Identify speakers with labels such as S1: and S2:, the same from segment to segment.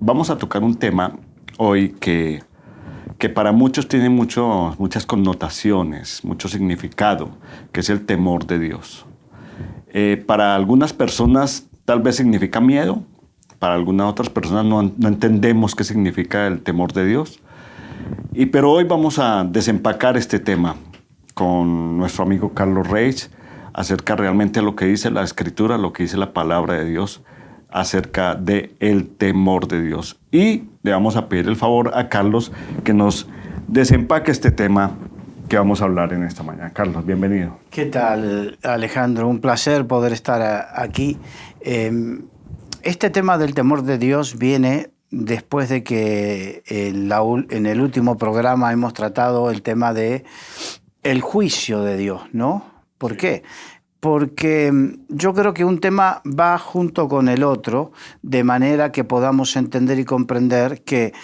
S1: vamos a tocar un tema hoy que para muchos tiene muchas connotaciones, mucho significado, que es el temor de Dios. Para algunas personas tal vez significa miedo, para algunas otras personas no entendemos qué significa el temor de Dios. Pero hoy vamos a desempacar este tema con nuestro amigo Carlos Reich acerca realmente de lo que dice la Escritura, lo que dice la palabra de Dios acerca del temor de Dios. Y le vamos a pedir el favor a Carlos que nos desempaque este tema que vamos a hablar en esta mañana. Carlos, bienvenido.
S2: ¿Qué tal, Alejandro? Un placer poder estar aquí. Este tema del temor de Dios viene después de que en el último programa hemos tratado el tema de el juicio de Dios, ¿no? ¿Por qué? Porque yo creo que un tema va junto con el otro, de manera que podamos entender y comprender que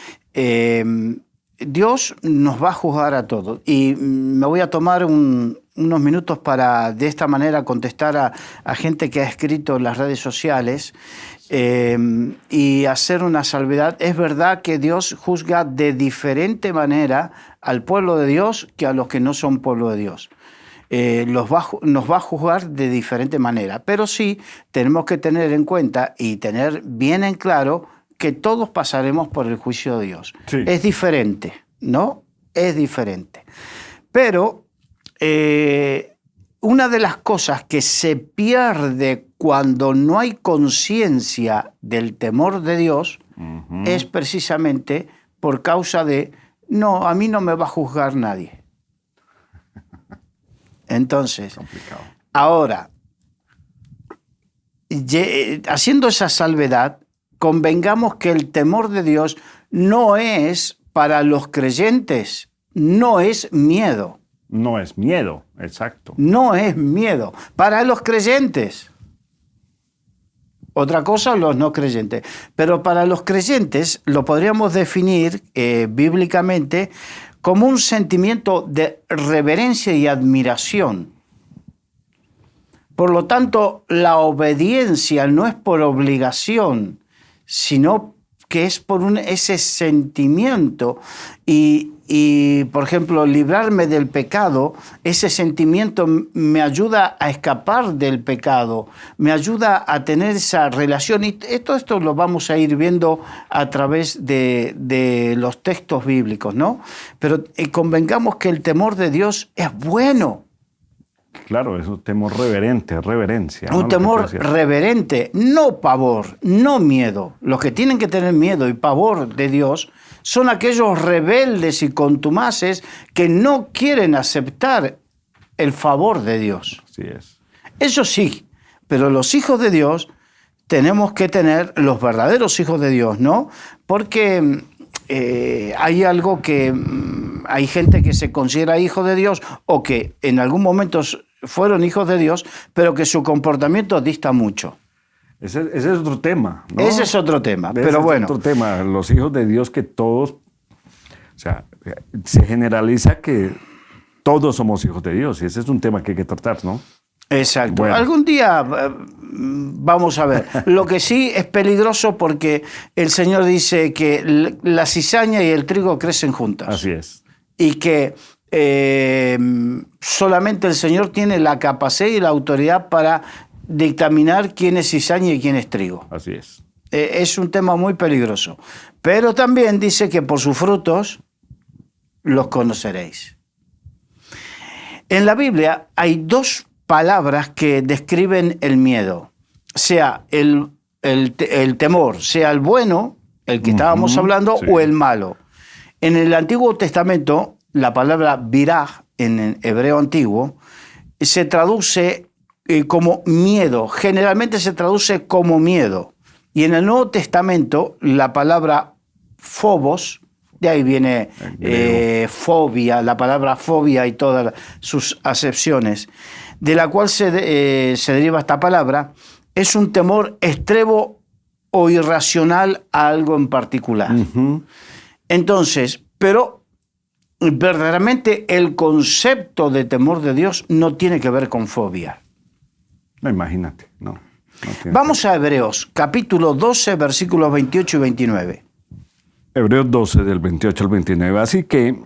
S2: Dios nos va a juzgar a todos. Y me voy a tomar unos minutos para de esta manera contestar a gente que ha escrito en las redes sociales y hacer una salvedad. Es verdad que Dios juzga de diferente manera al pueblo de Dios que a los que no son pueblo de Dios. Nos va a juzgar de diferente manera, pero sí tenemos que tener en cuenta y tener bien en claro que todos pasaremos por el juicio de Dios. Sí. Es diferente, ¿no? Es diferente. Pero una de las cosas que se pierde cuando no hay conciencia del temor de Dios es precisamente por causa de, no, a mí no me va a juzgar nadie. Entonces, complicado. Ahora, haciendo esa salvedad, convengamos que el temor de Dios no es para los creyentes, no es miedo.
S1: No es miedo, exacto.
S2: No es miedo. Para los creyentes. Otra cosa, los no creyentes. Pero para los creyentes lo podríamos definir bíblicamente como un sentimiento de reverencia y admiración. Por lo tanto, la obediencia no es por obligación, sino que es por ese sentimiento. Y, por ejemplo, librarme del pecado, ese sentimiento me ayuda a escapar del pecado, me ayuda a tener esa relación. Y todo esto lo vamos a ir viendo a través de los textos bíblicos, ¿no? Pero convengamos que el temor de Dios es bueno.
S1: Claro, es un temor reverente, reverencia.
S2: Un temor reverente, no pavor, no miedo. Los que tienen que tener miedo y pavor de Dios son aquellos rebeldes y contumaces que no quieren aceptar el favor de Dios.
S1: Así es.
S2: Eso sí, pero los hijos de Dios tenemos que tener, los verdaderos hijos de Dios, ¿no? Porque hay algo que hay gente que se considera hijo de Dios o que en algún momento fueron hijos de Dios, pero que su comportamiento dista mucho.
S1: Ese es otro tema, ¿no?
S2: Ese es otro tema, pero bueno.
S1: Es otro tema. Los hijos de Dios que todos, o sea, se generaliza que todos somos hijos de Dios y ese es un tema que hay que tratar, ¿no?
S2: Exacto.
S1: Bueno.
S2: Algún día vamos a ver. Lo que sí es peligroso porque el Señor dice que la cizaña y el trigo crecen juntas.
S1: Así es.
S2: Y que solamente el Señor tiene la capacidad y la autoridad para dictaminar quién es cizaña y quién es trigo.
S1: Así es.
S2: Es un tema muy peligroso. Pero también dice que por sus frutos los conoceréis. En la Biblia hay dos palabras que describen el miedo, sea el temor, sea el bueno, el que estábamos hablando, sí, o el malo. En el Antiguo Testamento, la palabra viraj, en hebreo antiguo, se traduce como miedo, generalmente se traduce como miedo. Y en el Nuevo Testamento, la palabra phobos, de ahí viene fobia, la palabra fobia y todas sus acepciones, de la cual se deriva esta palabra, es un temor extremo o irracional a algo en particular. Entonces, pero verdaderamente el concepto de temor de Dios no tiene que ver con fobia.
S1: No, imagínate, no.
S2: Vamos a Hebreos, capítulo 12, versículos 28 y 29.
S1: Hebreos 12, del 28 al 29. Así que,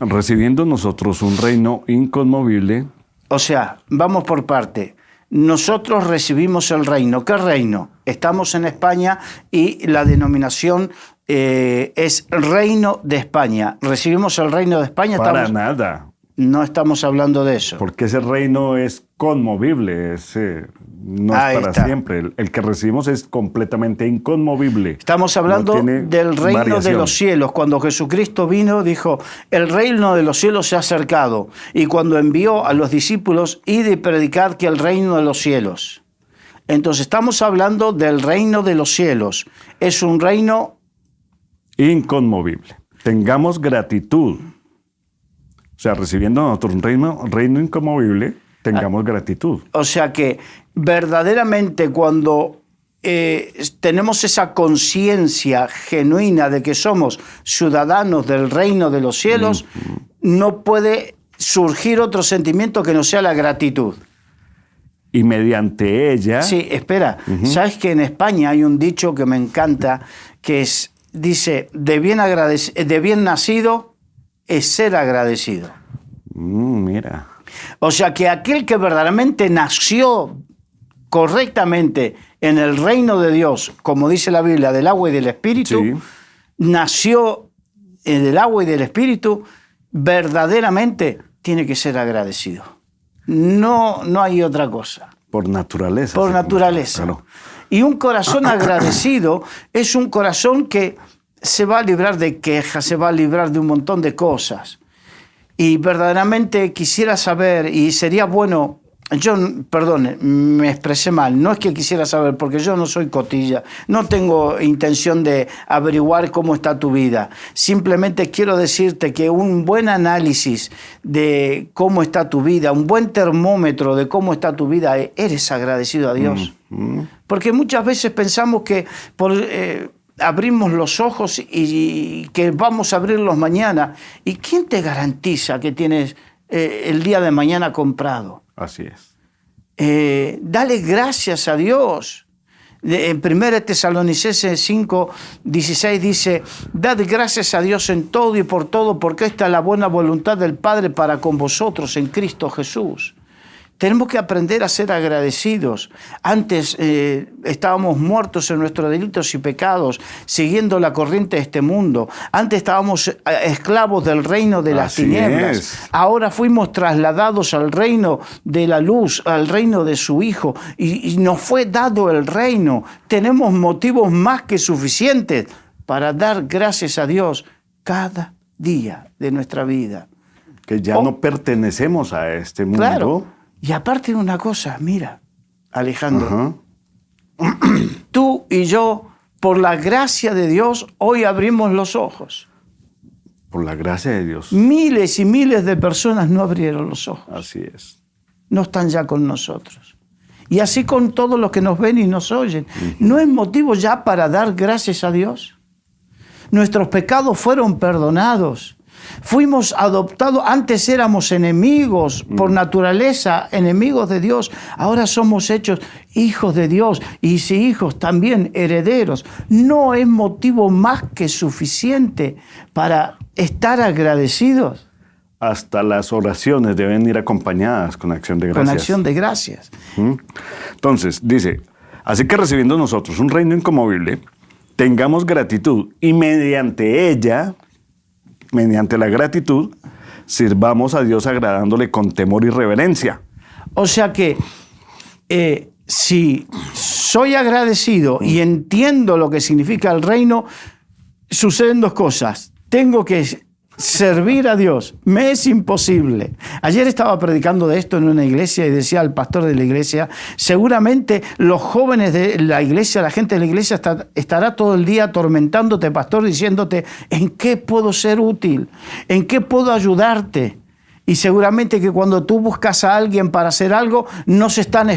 S1: recibiendo nosotros un reino inconmovible.
S2: O sea, vamos por parte. Nosotros recibimos el reino. ¿Qué reino? Estamos en España y la denominación es Reino de España. ¿Recibimos el reino de España?
S1: Para nada.
S2: No estamos hablando de eso.
S1: Porque ese reino es conmovible, no es para siempre. El que recibimos es completamente inconmovible.
S2: Estamos hablando del reino de los cielos. Cuando Jesucristo vino, dijo, el reino de los cielos se ha acercado. Y cuando envió a los discípulos, id y predicad que el reino de los cielos. Entonces estamos hablando del reino de los cielos. Es un reino
S1: inconmovible. Tengamos gratitud. O sea, recibiendo nosotros un reino inconmovible, tengamos gratitud.
S2: O sea que verdaderamente cuando tenemos esa conciencia genuina de que somos ciudadanos del reino de los cielos, no puede surgir otro sentimiento que no sea la gratitud.
S1: Y mediante ella...
S2: Sí, espera. ¿Sabes que en España hay un dicho que me encanta que dice, de bien nacido es ser agradecido.
S1: Mira.
S2: O sea que aquel que verdaderamente nació correctamente en el reino de Dios, como dice la Biblia, del agua y del Espíritu, sí, nació del agua y del Espíritu, verdaderamente tiene que ser agradecido. No hay otra cosa.
S1: Por naturaleza.
S2: Por naturaleza. Claro. Y un corazón agradecido es un corazón que se va a librar de quejas, se va a librar de un montón de cosas. Y verdaderamente quisiera saber, y sería bueno, perdone, me expresé mal, no es que quisiera saber, porque yo no soy cotilla, no tengo intención de averiguar cómo está tu vida. Simplemente quiero decirte que un buen análisis de cómo está tu vida, un buen termómetro de cómo está tu vida, eres agradecido a Dios. Porque muchas veces pensamos que abrimos los ojos y que vamos a abrirlos mañana. ¿Y quién te garantiza que tienes el día de mañana comprado?
S1: Así es.
S2: Dale gracias a Dios. En 1 Tesalonicenses 5:16 dice, dad gracias a Dios en todo y por todo, porque esta es la buena voluntad del Padre para con vosotros en Cristo Jesús. Tenemos que aprender a ser agradecidos. Antes estábamos muertos en nuestros delitos y pecados, siguiendo la corriente de este mundo. Antes estábamos esclavos del reino de las tinieblas. Ahora fuimos trasladados al reino de la luz, al reino de su Hijo, y nos fue dado el reino. Tenemos motivos más que suficientes para dar gracias a Dios cada día de nuestra vida.
S1: Que ya no pertenecemos a este mundo.
S2: Claro. Y aparte de una cosa, mira, Alejandro, tú y yo, por la gracia de Dios, hoy abrimos los ojos.
S1: Por la gracia de Dios.
S2: Miles y miles de personas no abrieron los ojos.
S1: Así es.
S2: No están ya con nosotros. Y así con todos los que nos ven y nos oyen. ¿No es motivo ya para dar gracias a Dios? Nuestros pecados fueron perdonados. Fuimos adoptados, antes éramos enemigos por naturaleza, enemigos de Dios. Ahora somos hechos hijos de Dios y si hijos también herederos. No es motivo más que suficiente para estar agradecidos.
S1: Hasta las oraciones deben ir acompañadas con acción de gracias.
S2: Con acción de gracias.
S1: Entonces, dice, así que recibiendo nosotros un reino inconmovible, tengamos gratitud y mediante ella... mediante la gratitud, sirvamos a Dios agradándole con temor y reverencia.
S2: O sea que si soy agradecido y entiendo lo que significa el reino, suceden dos cosas. Tengo que servir a Dios. Me es imposible. Ayer estaba predicando de esto en una iglesia y decía al pastor de la iglesia, seguramente los jóvenes de la iglesia, la gente de la iglesia estará todo el día atormentándote, pastor, diciéndote, ¿en qué puedo ser útil? ¿En qué puedo ayudarte? Y seguramente que cuando tú buscas a alguien para hacer algo, no se están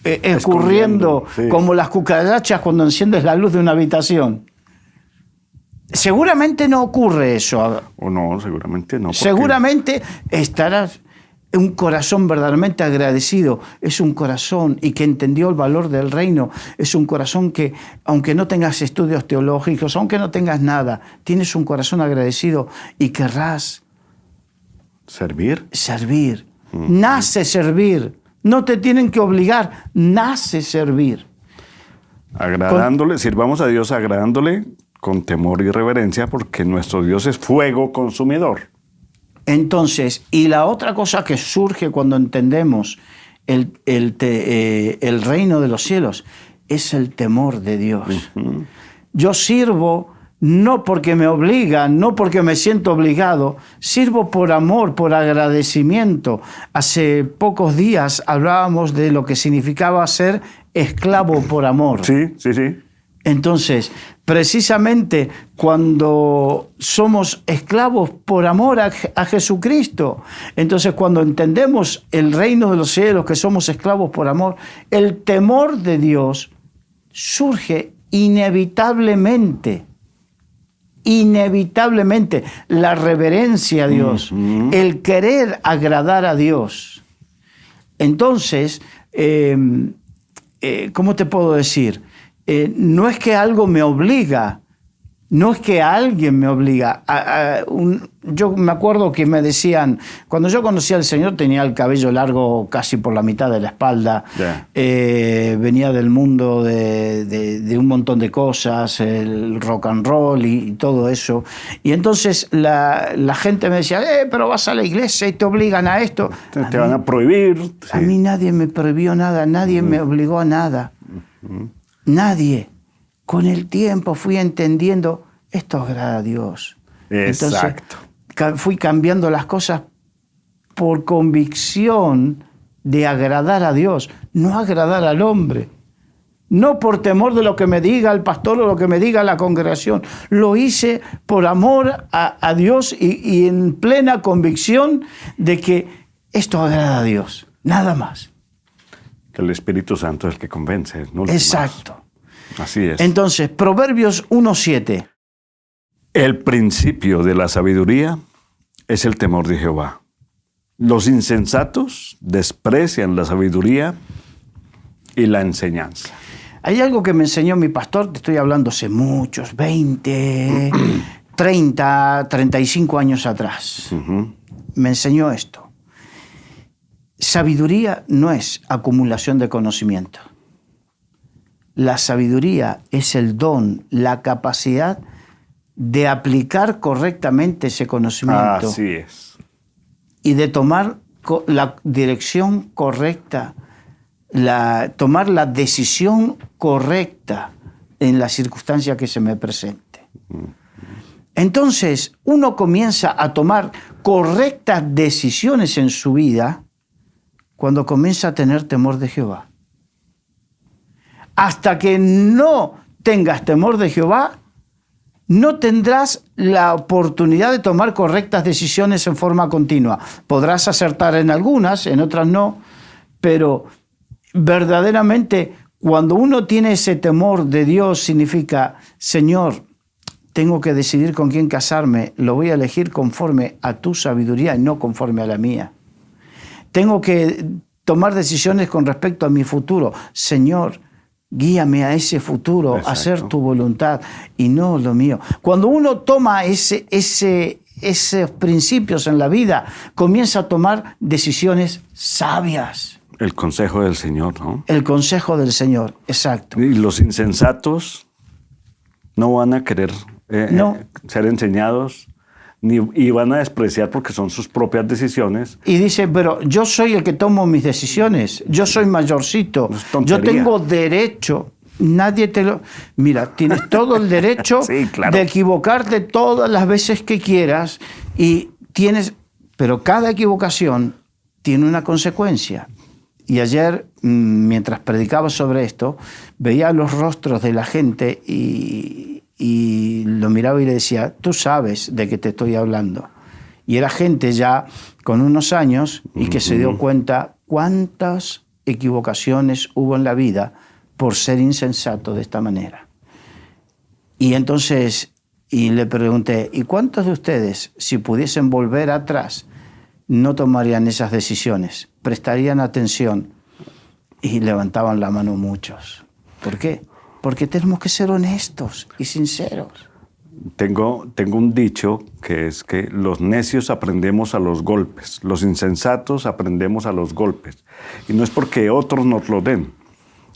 S2: escurriendo sí, como las cucarachas cuando enciendes la luz de una habitación. Seguramente no ocurre eso.
S1: O no, seguramente no.
S2: Seguramente estarás... Un corazón verdaderamente agradecido es un corazón y que entendió el valor del reino. Es un corazón que, aunque no tengas estudios teológicos, aunque no tengas nada, tienes un corazón agradecido y querrás
S1: servir.
S2: Servir. Nace servir. No te tienen que obligar. Nace servir.
S1: Agradándole, sirvamos a Dios agradándole con temor y reverencia, porque nuestro Dios es fuego consumidor.
S2: Entonces, y la otra cosa que surge cuando entendemos el reino de los cielos es el temor de Dios. Yo sirvo no porque me obligan, no porque me siento obligado, sirvo por amor, por agradecimiento. Hace pocos días hablábamos de lo que significaba ser esclavo por amor.
S1: Sí.
S2: Entonces, precisamente cuando somos esclavos por amor a Jesucristo, entonces cuando entendemos el reino de los cielos, que somos esclavos por amor, el temor de Dios surge inevitablemente. Inevitablemente, la reverencia a Dios, el querer agradar a Dios. Entonces, ¿cómo te puedo decir? No es que algo me obliga, no es que alguien me obliga. Yo me acuerdo que me decían, cuando yo conocí al Señor tenía el cabello largo casi por la mitad de la espalda, venía del mundo de un montón de cosas, el rock and roll y todo eso. Y entonces la gente me decía, pero vas a la iglesia y te obligan a esto.
S1: Te van a prohibir.
S2: A mí nadie me prohibió nada, nadie me obligó a nada. Nadie. Con el tiempo fui entendiendo, esto agrada a Dios.
S1: Exacto.
S2: Entonces, fui cambiando las cosas por convicción de agradar a Dios, no agradar al hombre. No por temor de lo que me diga el pastor o lo que me diga la congregación. Lo hice por amor a Dios y en plena convicción de que esto agrada a Dios. Nada más.
S1: Que el Espíritu Santo es el que convence. No
S2: Exacto.
S1: Así es.
S2: Entonces, Proverbios 1:7.
S1: El principio de la sabiduría es el temor de Jehová. Los insensatos desprecian la sabiduría y la enseñanza.
S2: Hay algo que me enseñó mi pastor, te estoy hablando hace muchos, 20, 30, 35 años atrás. Me enseñó esto. Sabiduría no es acumulación de conocimiento. La sabiduría es el don, la capacidad de aplicar correctamente ese conocimiento.
S1: Así es.
S2: Y de tomar la dirección correcta, tomar la decisión correcta en la circunstancia que se me presente. Entonces, uno comienza a tomar correctas decisiones en su vida cuando comienza a tener temor de Jehová. Hasta que no tengas temor de Jehová, no tendrás la oportunidad de tomar correctas decisiones en forma continua. Podrás acertar en algunas, en otras no, pero verdaderamente cuando uno tiene ese temor de Dios significa, Señor, tengo que decidir con quién casarme, lo voy a elegir conforme a tu sabiduría y no conforme a la mía. Tengo que tomar decisiones con respecto a mi futuro. Señor, guíame a ese futuro, a hacer tu voluntad y no lo mío. Cuando uno toma esos principios en la vida, comienza a tomar decisiones sabias.
S1: El consejo del Señor, ¿no?
S2: El consejo del Señor, exacto.
S1: Y los insensatos no van a querer ser enseñados y van a despreciar porque son sus propias decisiones.
S2: Y dice, pero yo soy el que tomo mis decisiones, yo soy mayorcito, yo tengo derecho, nadie te lo... Mira, tienes todo el derecho
S1: sí, claro,
S2: de equivocarte todas las veces que quieras y tienes... Pero cada equivocación tiene una consecuencia. Y ayer, mientras predicaba sobre esto, veía los rostros de la gente y lo miraba y le decía, tú sabes de qué te estoy hablando. Y era gente ya con unos años y que se dio cuenta cuántas equivocaciones hubo en la vida por ser insensato de esta manera. Y entonces, y le pregunté, ¿y cuántos de ustedes, si pudiesen volver atrás, no tomarían esas decisiones, prestarían atención y levantaban la mano muchos. ¿Por qué? Porque tenemos que ser honestos y sinceros.
S1: Tengo un dicho que es que los necios aprendemos a los golpes, los insensatos aprendemos a los golpes. Y no es porque otros nos lo den,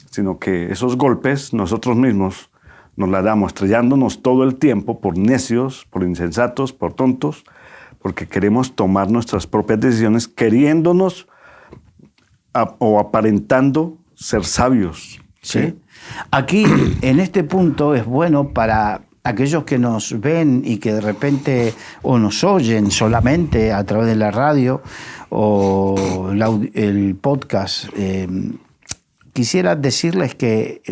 S1: sino que esos golpes nosotros mismos nos la damos estrellándonos todo el tiempo por necios, por insensatos, por tontos, porque queremos tomar nuestras propias decisiones queriéndonos o aparentando ser sabios.
S2: ¿Sí? Aquí, en este punto, es bueno para aquellos que nos ven y que de repente o nos oyen solamente a través de la radio o el podcast. Quisiera decirles que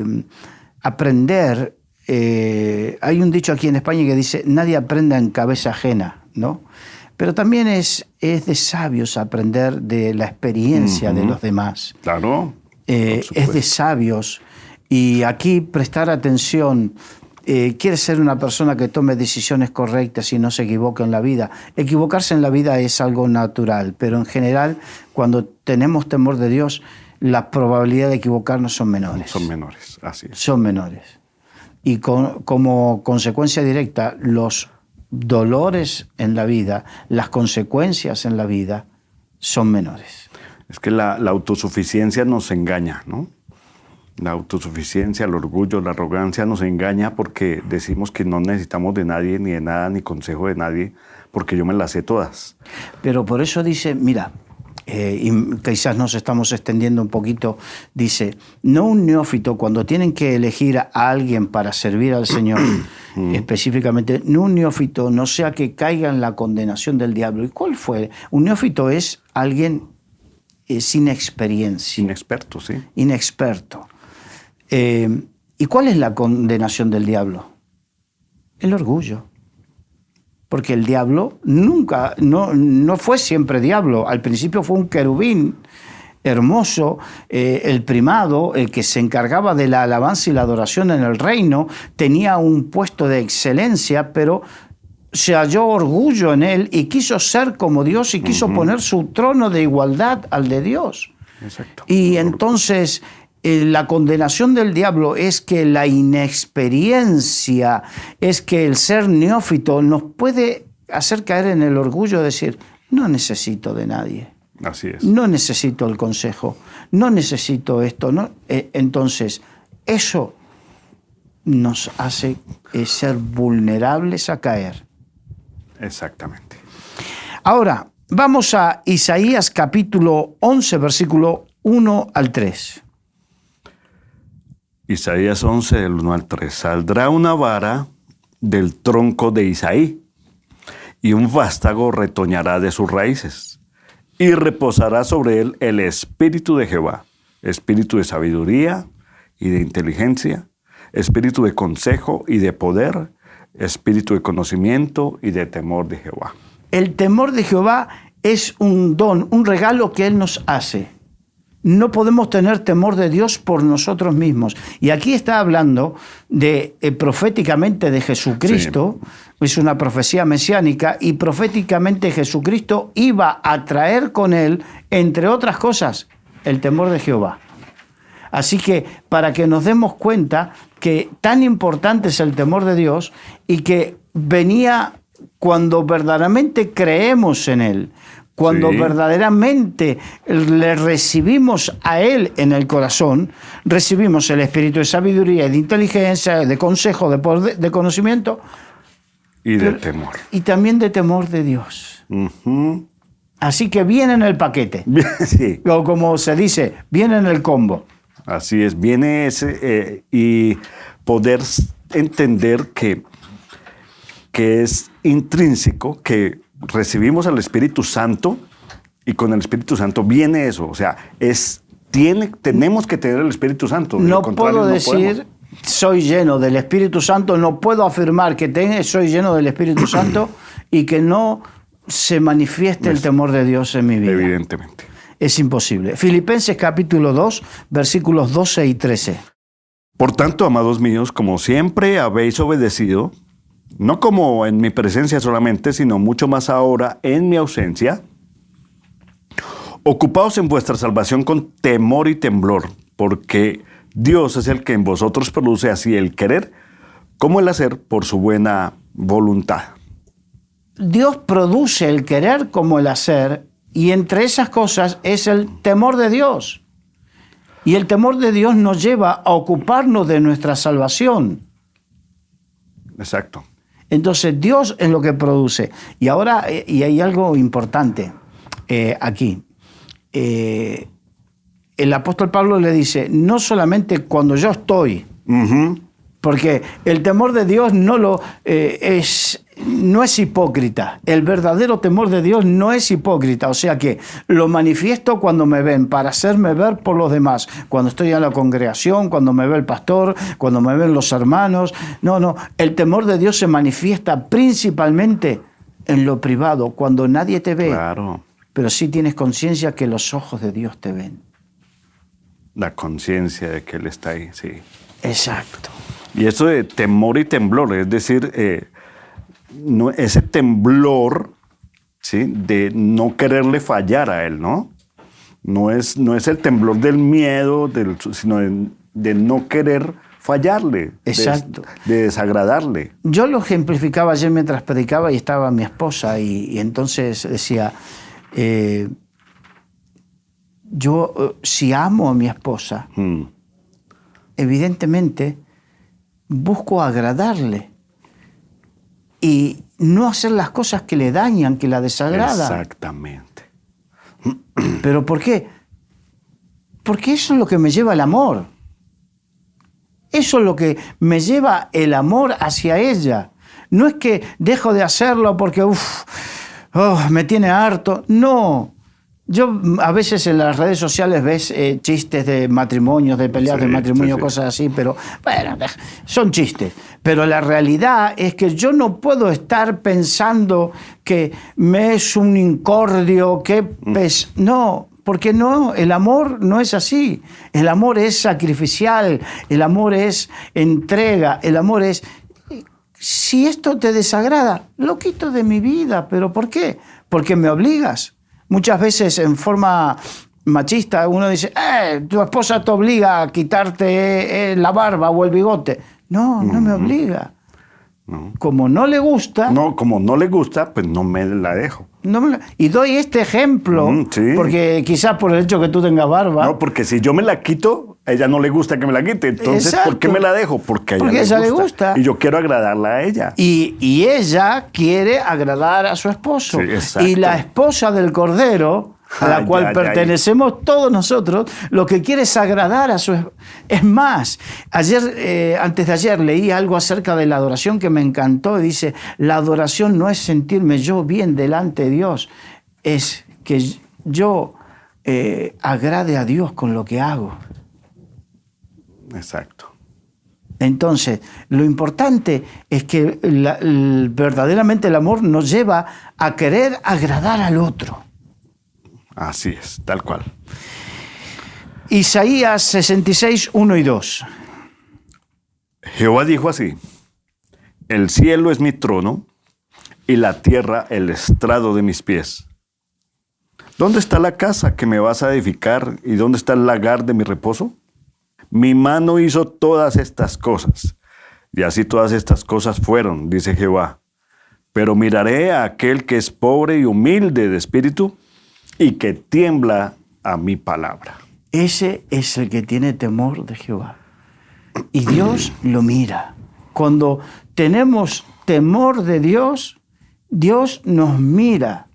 S2: aprender, hay un dicho aquí en España que dice, nadie aprende en cabeza ajena, ¿no? Pero también es de sabios aprender de la experiencia de los demás.
S1: Claro.
S2: Es de sabios. Y aquí prestar atención. Quiere ser una persona que tome decisiones correctas y no se equivoque en la vida. Equivocarse en la vida es algo natural, pero en general, cuando tenemos temor de Dios, las probabilidades de equivocarnos son menores.
S1: Son menores, así es.
S2: Son menores. Y como consecuencia directa, los dolores en la vida, las consecuencias en la vida, son menores.
S1: Es que la autosuficiencia nos engaña, ¿no? La autosuficiencia, el orgullo, la arrogancia nos engaña porque decimos que no necesitamos de nadie, ni de nada, ni consejo de nadie, porque yo me las sé todas.
S2: Pero por eso dice, mira, y quizás nos estamos extendiendo un poquito, dice, no un neófito, cuando tienen que elegir a alguien para servir al Señor, específicamente, no un neófito, no sea que caiga en la condenación del diablo. ¿Y cuál fue? Un neófito es alguien sin experiencia.
S1: Inexperto, sí.
S2: Inexperto. ¿Y cuál es la condenación del diablo? El orgullo. Porque el diablo nunca, no fue siempre diablo. Al principio fue un querubín hermoso, el primado, el que se encargaba de la alabanza y la adoración en el reino, tenía un puesto de excelencia, pero se halló orgullo en él y quiso ser como Dios y quiso poner su trono de igualdad al de Dios.
S1: Exacto.
S2: Y entonces la condenación del diablo es que la inexperiencia, es que el ser neófito nos puede hacer caer en el orgullo de decir, no necesito de nadie.
S1: Así es.
S2: No necesito el consejo, no necesito esto. No. Entonces, eso nos hace ser vulnerables a caer.
S1: Exactamente.
S2: Ahora, vamos a Isaías capítulo 11, versículo 1 al 3.
S1: Isaías 11, del 1 al 3. Saldrá una vara del tronco de Isaí, y un vástago retoñará de sus raíces, y reposará sobre él el espíritu de Jehová, espíritu de sabiduría y de inteligencia, espíritu de consejo y de poder, espíritu de conocimiento y de temor de Jehová.
S2: El temor de Jehová es un don, un regalo que Él nos hace. No podemos tener temor de Dios por nosotros mismos. Y aquí está hablando proféticamente de Jesucristo, sí. Es una profecía mesiánica, y proféticamente Jesucristo iba a traer con Él, entre otras cosas, el temor de Jehová. Así que para que nos demos cuenta que tan importante es el temor de Dios y que venía cuando verdaderamente creemos en Él, cuando verdaderamente le recibimos a Él en el corazón, recibimos el espíritu de sabiduría y de inteligencia, de consejo, de poder, de conocimiento.
S1: Y de temor.
S2: Y también de temor de Dios.
S1: Uh-huh.
S2: Así que viene en el paquete.
S1: Sí.
S2: O como se dice, viene en el combo.
S1: Así es, viene ese y poder entender que es intrínseco, que recibimos al Espíritu Santo y con el Espíritu Santo viene eso. O sea, tenemos que tener el Espíritu Santo.
S2: No puedo decir soy lleno del Espíritu Santo, no puedo afirmar que soy lleno del Espíritu Santo y que no se manifieste el temor de Dios en mi vida.
S1: Evidentemente.
S2: Es imposible. Filipenses capítulo 2, versículos 12 y 13.
S1: Por tanto, amados míos, como siempre habéis obedecido, no como en mi presencia solamente, sino mucho más ahora en mi ausencia, Ocupaos en vuestra salvación con temor y temblor, porque Dios es el que en vosotros produce así el querer como el hacer por su buena voluntad.
S2: Dios produce el querer como el hacer, y entre esas cosas es el temor de Dios. Y el temor de Dios nos lleva a ocuparnos de nuestra salvación.
S1: Exacto.
S2: Entonces Dios es lo que produce. Y ahora, y hay algo importante aquí. El apóstol Pablo le dice, no solamente cuando yo estoy, porque el temor de Dios no es hipócrita. El verdadero temor de Dios no es hipócrita. O sea que lo manifiesto cuando me ven, para hacerme ver por los demás. Cuando estoy en la congregación, cuando me ve el pastor, cuando me ven los hermanos. No. El temor de Dios se manifiesta principalmente en lo privado, cuando nadie te ve.
S1: Claro.
S2: Pero sí tienes conciencia que los ojos de Dios te ven.
S1: La conciencia de que Él está ahí, sí.
S2: Exacto.
S1: Y eso de temor y temblor, es decir, ese temblor, ¿sí?, de no quererle fallar a Él, ¿no? No es el temblor del miedo, sino de no querer fallarle.
S2: Exacto.
S1: De desagradarle.
S2: Yo lo ejemplificaba ayer mientras predicaba y estaba mi esposa y entonces decía, yo si amo a mi esposa, evidentemente busco agradarle y no hacer las cosas que le dañan, que la desagradan.
S1: Exactamente.
S2: ¿Pero por qué? Porque eso es lo que me lleva al amor. Eso es lo que me lleva el amor hacia ella. No es que dejo de hacerlo porque me tiene harto. No. Yo a veces en las redes sociales ves chistes de matrimonios, de peleas de matrimonio, cosas así, pero bueno, son chistes. Pero la realidad es que yo no puedo estar pensando que me es un incordio, no, porque no, el amor no es así. El amor es sacrificial, el amor es entrega, el amor es... Si esto te desagrada, lo quito de mi vida. ¿Pero por qué? Porque me obligas. Muchas veces en forma machista uno dice, tu esposa te obliga a quitarte la barba o el bigote. No me obliga.
S1: No.
S2: Como no le gusta...
S1: No, como no le gusta, pues no me la dejo.
S2: Y doy este ejemplo,
S1: sí.
S2: Porque quizás por el hecho que tú tengas barba...
S1: No, porque si yo me la quito, a ella no le gusta que me la quite. Entonces,
S2: Exacto.
S1: ¿por qué me la dejo? Porque a ella le gusta. Y yo quiero agradarla a ella.
S2: Y ella quiere agradar a su esposo.
S1: Sí, exacto.
S2: Y la esposa del Cordero, a la cual pertenecemos todos nosotros, lo que quiere es agradar a su... Es más, antes de ayer leí algo acerca de la adoración que me encantó y dice, la adoración no es sentirme yo bien delante de Dios, es que yo agrade a Dios con lo que hago.
S1: Exacto.
S2: Entonces, lo importante es que verdaderamente el amor nos lleva a querer agradar al otro.
S1: Así es, tal cual.
S2: Isaías 66, 1 y 2.
S1: Jehová dijo así: el cielo es mi trono y la tierra el estrado de mis pies. ¿Dónde está la casa que me vas a edificar y dónde está el lagar de mi reposo? Mi mano hizo todas estas cosas, y así todas estas cosas fueron, dice Jehová. Pero miraré a aquel que es pobre y humilde de espíritu y que tiembla a mi palabra.
S2: Ese es el que tiene temor de Jehová. Y Dios lo mira. Cuando tenemos temor de Dios, Dios nos mira.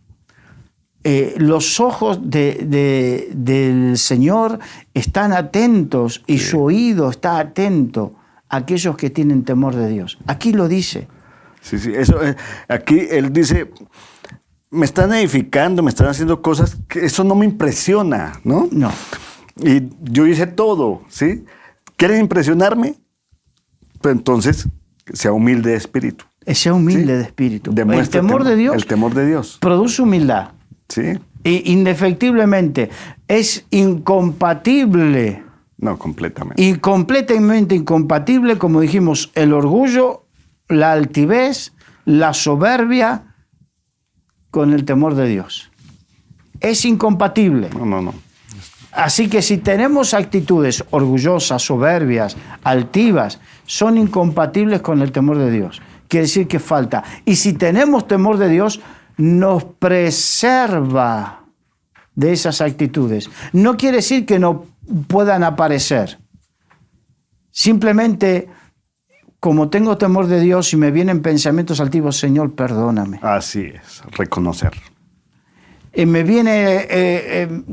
S2: Los ojos del Señor están atentos y su oído está atento a aquellos que tienen temor de Dios. Aquí lo dice.
S1: Sí, eso, aquí Él dice, me están edificando, me están haciendo cosas que eso no me impresiona, ¿no?
S2: No.
S1: Y yo hice todo, ¿sí? ¿Quieren impresionarme? Pues entonces, sea humilde de espíritu.
S2: Sea humilde de espíritu. El temor de Dios produce humildad.
S1: Sí.
S2: Y indefectiblemente es incompatible.
S1: No, completamente.
S2: Y completamente incompatible, como dijimos, el orgullo, la altivez, la soberbia con el temor de Dios. es incompatible.
S1: No.
S2: Así que si tenemos actitudes orgullosas, soberbias, altivas, son incompatibles con el temor de Dios. Quiere decir que falta. Y si tenemos temor de Dios, nos preserva de esas actitudes. No quiere decir que no puedan aparecer. Simplemente, como tengo temor de Dios y me vienen pensamientos altivos, Señor, perdóname.
S1: Así es, reconocer.
S2: Me viene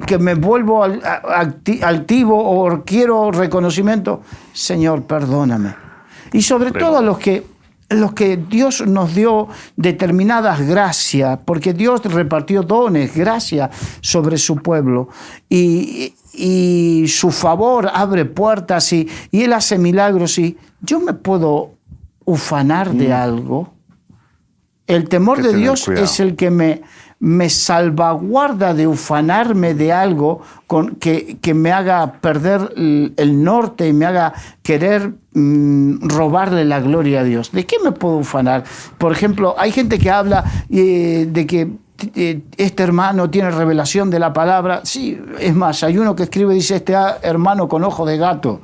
S2: que me vuelvo altivo o quiero reconocimiento, Señor, perdóname. Y sobre todo los que Dios nos dio determinadas gracias, porque Dios repartió dones, gracias sobre su pueblo, y su favor abre puertas y Él hace milagros, y yo me puedo ufanar de algo. El temor de Dios es el que me salvaguarda de ufanarme de algo que me haga perder el norte y me haga querer robarle la gloria a Dios. ¿De qué me puedo ufanar? Por ejemplo, hay gente que habla de que este hermano tiene revelación de la palabra. Sí, es más, hay uno que escribe y dice, este hermano con ojo de gato.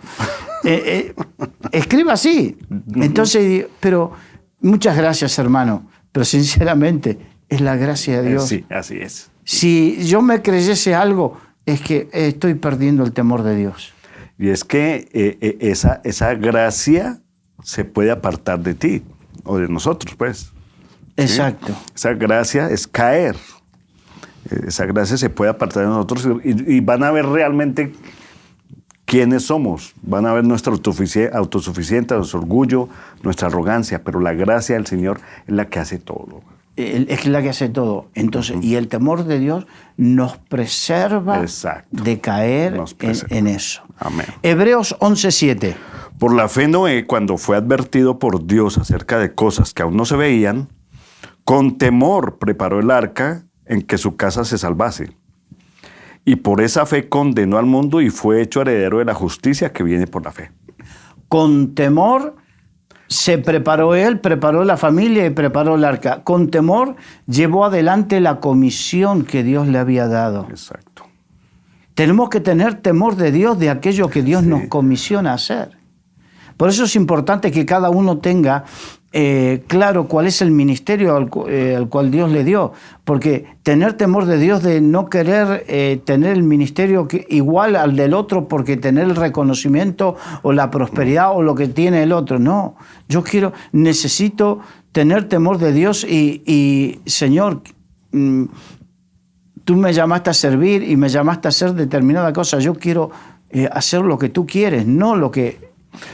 S2: Escribe así. Entonces, pero muchas gracias, hermano. Pero sinceramente, es la gracia de Dios.
S1: Sí, así es.
S2: Si yo me creyese algo, es que estoy perdiendo el temor de Dios.
S1: Y es que esa gracia se puede apartar de ti o de nosotros, pues.
S2: Exacto.
S1: ¿Sí? Esa gracia es caer. Esa gracia se puede apartar de nosotros y van a ver realmente quiénes somos. Van a ver nuestra autosuficiencia, nuestro orgullo, nuestra arrogancia, pero la gracia del Señor es la que hace todo.
S2: Es la que hace todo. Entonces, y el temor de Dios nos preserva de caer en eso.
S1: Amén.
S2: Hebreos 11:7.
S1: Por la fe Noé, cuando fue advertido por Dios acerca de cosas que aún no se veían, con temor preparó el arca en que su casa se salvase. Y por esa fe condenó al mundo y fue hecho heredero de la justicia que viene por la fe.
S2: Con temor se preparó él, preparó la familia y preparó el arca. Con temor llevó adelante la comisión que Dios le había dado.
S1: Exacto.
S2: Tenemos que tener temor de Dios, de aquello que Dios nos comisiona a hacer. Por eso es importante que cada uno tenga claro cuál es el ministerio al cual Dios le dio. Porque tener temor de Dios, de no querer tener el ministerio igual al del otro porque tener el reconocimiento o la prosperidad o lo que tiene el otro. No, necesito tener temor de Dios y Señor, tú me llamaste a servir y me llamaste a hacer determinada cosa. Yo quiero hacer lo que tú quieres, no lo que...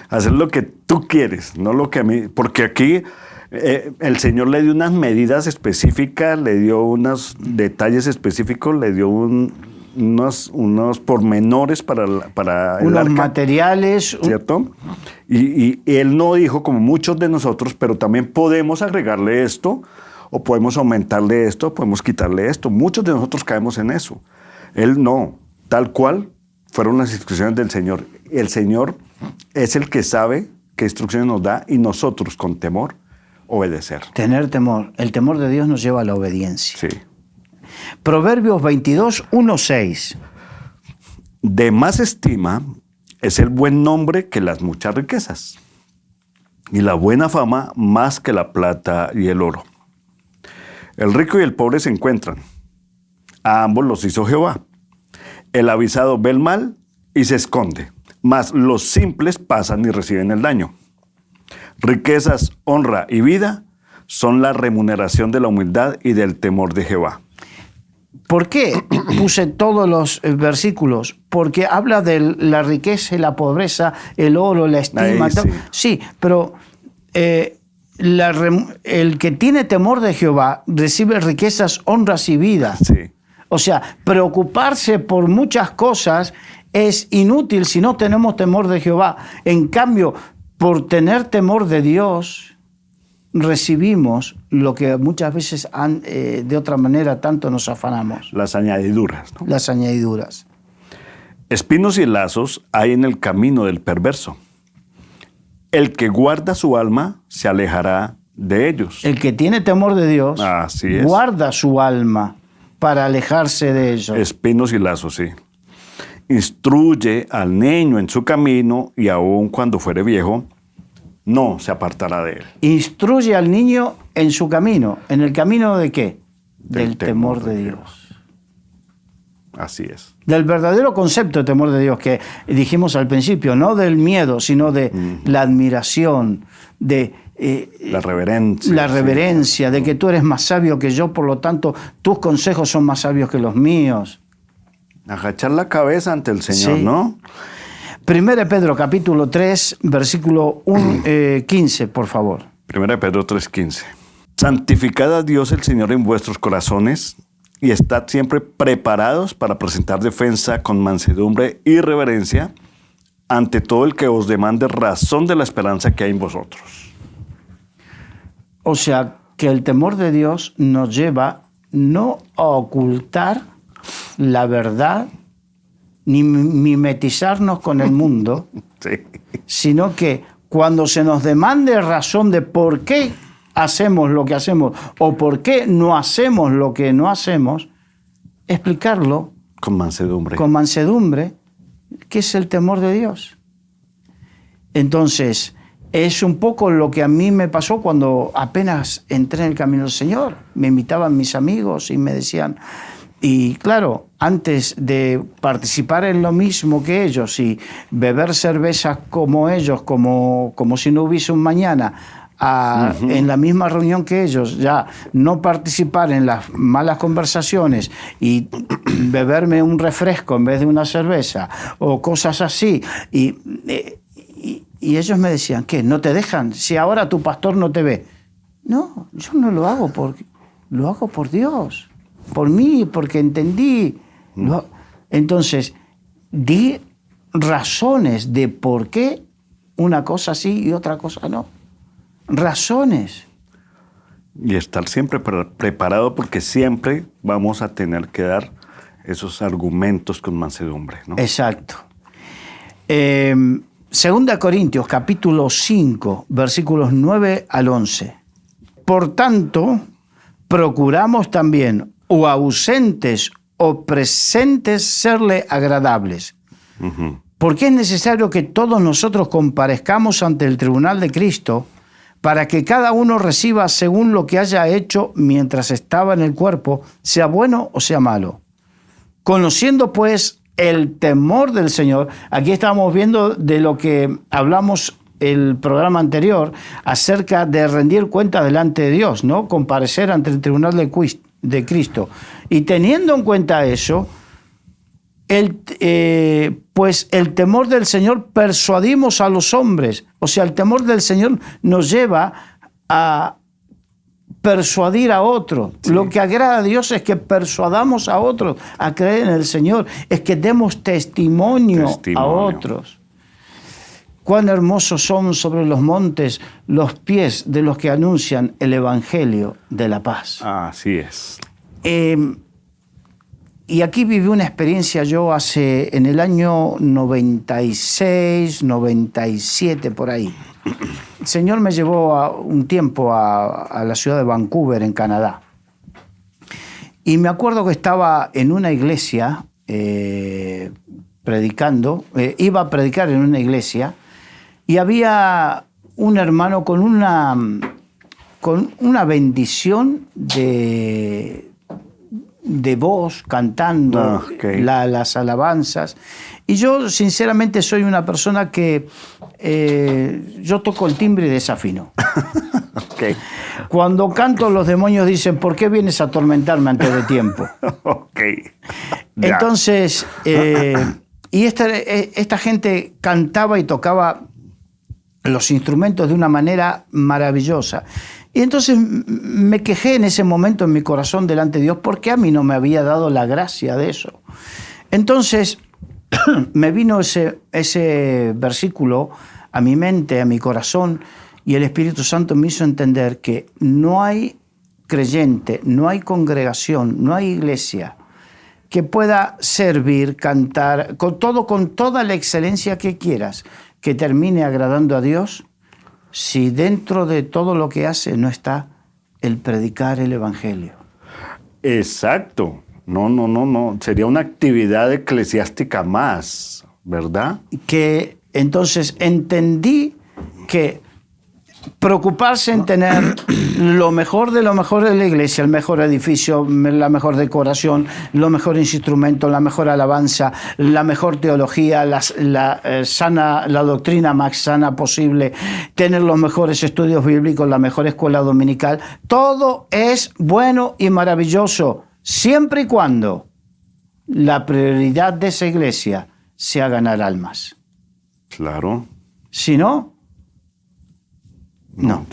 S1: Hacer lo que tú quieres, no lo que a mí... Porque aquí el Señor le dio unas medidas específicas, le dio unos detalles específicos, le dio unos pormenores para el
S2: unos
S1: arca,
S2: materiales.
S1: ¿cierto? Y Él no dijo, como muchos de nosotros, pero también podemos agregarle esto, o podemos aumentarle esto, podemos quitarle esto. Muchos de nosotros caemos en eso. Él no, tal cual fueron las instrucciones del Señor. El Señor es el que sabe qué instrucciones nos da y nosotros con temor obedecer.
S2: Tener temor. El temor de Dios nos lleva a la obediencia.
S1: Sí.
S2: Proverbios 22:1-6.
S1: De más estima es el buen nombre que las muchas riquezas, y la buena fama más que la plata y el oro. El rico y el pobre se encuentran. A ambos los hizo Jehová. El avisado ve el mal y se esconde, mas los simples pasan y reciben el daño. Riquezas, honra y vida son la remuneración de la humildad y del temor de Jehová.
S2: ¿Por qué puse todos los versículos? Porque habla de la riqueza y la pobreza, el oro, la estima. Sí, pero el que tiene temor de Jehová recibe riquezas, honras y vida.
S1: Sí.
S2: O sea, preocuparse por muchas cosas es inútil si no tenemos temor de Jehová. En cambio, por tener temor de Dios, recibimos lo que muchas veces de otra manera tanto nos afanamos.
S1: Las añadiduras, ¿no?
S2: Las añadiduras.
S1: Espinos y lazos hay en el camino del perverso. El que guarda su alma se alejará de ellos.
S2: El que tiene temor de Dios
S1: Así es.
S2: guarda su alma para alejarse de ellos.
S1: Espinos y lazos, sí. Instruye al niño en su camino y aun cuando fuere viejo, no se apartará de él.
S2: Instruye al niño en su camino. ¿En el camino de qué? Del temor de Dios.
S1: Así es.
S2: Del verdadero concepto de temor de Dios que dijimos al principio, no del miedo, sino de la admiración, de
S1: la reverencia.
S2: La reverencia, de que tú eres más sabio que yo, por lo tanto, tus consejos son más sabios que los míos.
S1: Agachar la cabeza ante el Señor,
S2: Sí.
S1: ¿no?
S2: 1 Pedro capítulo 3, versículo 15, por favor.
S1: 1 Pedro 3:15. Santificad a Dios el Señor en vuestros corazones y estad siempre preparados para presentar defensa con mansedumbre y reverencia ante todo el que os demande razón de la esperanza que hay en vosotros.
S2: O sea, que el temor de Dios nos lleva no a ocultar la verdad ni mimetizarnos con el mundo,
S1: Sí.
S2: sino que cuando se nos demande razón de por qué hacemos lo que hacemos o por qué no hacemos lo que no hacemos, explicarlo
S1: Con mansedumbre.
S2: con mansedumbre, que es el temor de Dios. Entonces, es un poco lo que a mí me pasó cuando apenas entré en el camino del Señor. Me invitaban mis amigos y me decían, y claro, antes de participar en lo mismo que ellos y beber cerveza como ellos, como si no hubiese un mañana, en la misma reunión que ellos, ya no participar en las malas conversaciones y beberme un refresco en vez de una cerveza o cosas así. Y ellos me decían, ¿qué? ¿No te dejan? Si ahora tu pastor no te ve. No, yo no lo hago lo hago por Dios, por mí, porque entendí. Entonces, di razones de por qué una cosa sí y otra cosa no. Razones.
S1: Y estar siempre preparado porque siempre vamos a tener que dar esos argumentos con mansedumbre, ¿no?
S2: Exacto. Segunda Corintios, capítulo 5, versículos 9 al 11. Por tanto, procuramos también, o ausentes o presentes, serle agradables.
S1: Uh-huh.
S2: Porque es necesario que todos nosotros comparezcamos ante el tribunal de Cristo para que cada uno reciba según lo que haya hecho mientras estaba en el cuerpo, sea bueno o sea malo. Conociendo pues el temor del Señor, aquí estamos viendo de lo que hablamos el programa anterior acerca de rendir cuenta delante de Dios, ¿no? Comparecer ante el tribunal de Cristo. Y teniendo en cuenta eso, pues el temor del Señor persuadimos a los hombres. O sea, el temor del Señor nos lleva a persuadir a otros. Sí. Lo que agrada a Dios es que persuadamos a otros a creer en el Señor. Es que demos testimonio a otros. Cuán hermosos son sobre los montes los pies de los que anuncian el Evangelio de la paz.
S1: Así es.
S2: Y aquí viví una experiencia yo en el año 96, 97, por ahí. El Señor me llevó un tiempo a la ciudad de Vancouver, en Canadá. Y me acuerdo que estaba en una iglesia predicando, iba a predicar en una iglesia, y había un hermano con una bendición de voz, cantando las alabanzas. Y yo, sinceramente, soy una persona que yo toco el timbre y desafino.
S1: Okay.
S2: Cuando canto, los demonios dicen, ¿por qué vienes a atormentarme antes de tiempo?
S1: Okay.
S2: Entonces, y esta gente cantaba y tocaba los instrumentos de una manera maravillosa. Y entonces me quejé en ese momento en mi corazón delante de Dios porque a mí no me había dado la gracia de eso. Entonces me vino ese versículo a mi mente, a mi corazón, y el Espíritu Santo me hizo entender que no hay creyente, no hay congregación, no hay iglesia que pueda servir, cantar, con toda la excelencia que quieras, que termine agradando a Dios, si dentro de todo lo que hace no está el predicar el Evangelio.
S1: Exacto. No. Sería una actividad eclesiástica más, ¿verdad?
S2: Que entonces entendí que preocuparse en tener lo mejor de la iglesia, el mejor edificio, la mejor decoración, los mejores instrumentos, la mejor alabanza, la mejor teología, la doctrina más sana posible, tener los mejores estudios bíblicos, la mejor escuela dominical, todo es bueno y maravilloso, siempre y cuando la prioridad de esa iglesia sea ganar almas.
S1: Claro.
S2: Si no, no.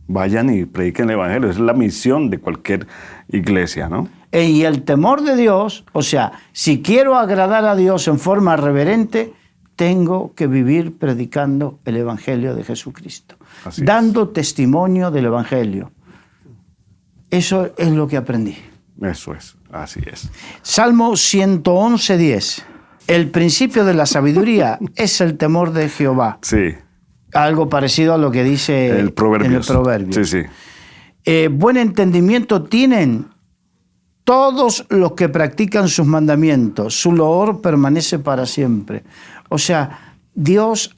S1: Vayan y prediquen el evangelio. Esa es la misión de cualquier iglesia, ¿no?
S2: Y el temor de Dios, o sea, si quiero agradar a Dios en forma reverente, tengo que vivir predicando el evangelio de Jesucristo, dando testimonio del evangelio. Eso es lo que aprendí.
S1: Eso es, así es.
S2: Salmo 111:10. El principio de la sabiduría es el temor de Jehová.
S1: Sí.
S2: Algo parecido a lo que dice
S1: el Proverbios.
S2: en el Proverbio.
S1: Sí.
S2: Buen entendimiento tienen todos los que practican sus mandamientos. Su loor permanece para siempre. O sea, Dios,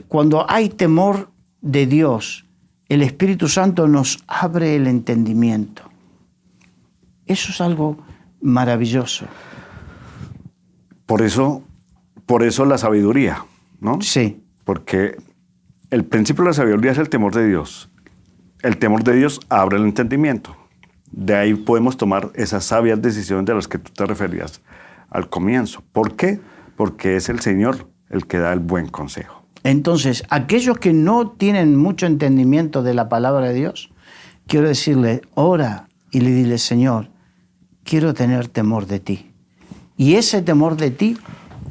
S2: cuando hay temor de Dios, el Espíritu Santo nos abre el entendimiento. Eso es algo maravilloso.
S1: Por eso la sabiduría, ¿no?
S2: Sí.
S1: Porque el principio de la sabiduría es el temor de Dios. El temor de Dios abre el entendimiento. De ahí podemos tomar esas sabias decisiones de las que tú te referías al comienzo. ¿Por qué? Porque es el Señor el que da el buen consejo.
S2: Entonces, aquellos que no tienen mucho entendimiento de la palabra de Dios, quiero decirle, ora y le dile, Señor, quiero tener temor de ti. Y ese temor de ti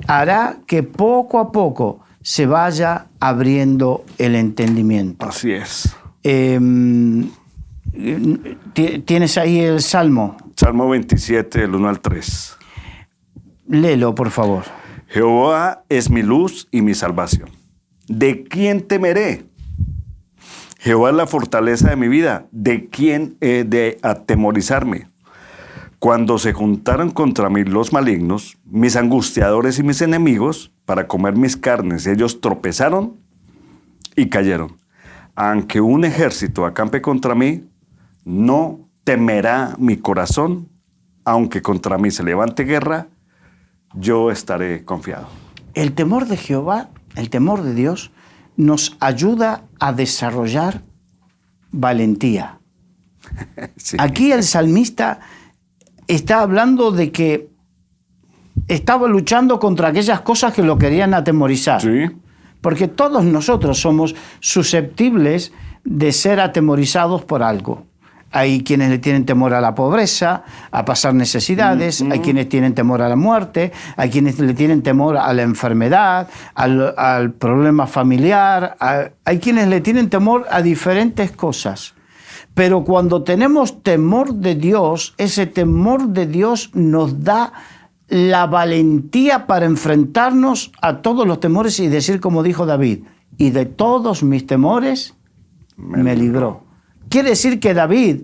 S2: hará que poco a poco se vaya abriendo el entendimiento.
S1: Así es.
S2: ¿Tienes ahí el Salmo?
S1: Salmo 27, del 1 al 3.
S2: Léelo, por favor.
S1: Jehová es mi luz y mi salvación. ¿De quién temeré? Jehová es la fortaleza de mi vida. ¿De quién he de atemorizarme? Cuando se juntaron contra mí los malignos, mis angustiadores y mis enemigos, para comer mis carnes, ellos tropezaron y cayeron. Aunque un ejército acampe contra mí, no temerá mi corazón. Aunque contra mí se levante guerra, yo estaré confiado.
S2: El temor de Jehová, el temor de Dios, nos ayuda a desarrollar valentía. Sí. Aquí el salmista está hablando de que estaba luchando contra aquellas cosas que lo querían atemorizar.
S1: Sí.
S2: Porque todos nosotros somos susceptibles de ser atemorizados por algo. Hay quienes le tienen temor a la pobreza, a pasar necesidades, hay quienes tienen temor a la muerte, hay quienes le tienen temor a la enfermedad, al problema familiar, hay quienes le tienen temor a diferentes cosas. Pero cuando tenemos temor de Dios, ese temor de Dios nos da la valentía para enfrentarnos a todos los temores y decir como dijo David, y de todos mis temores me libró. Quiere decir que David,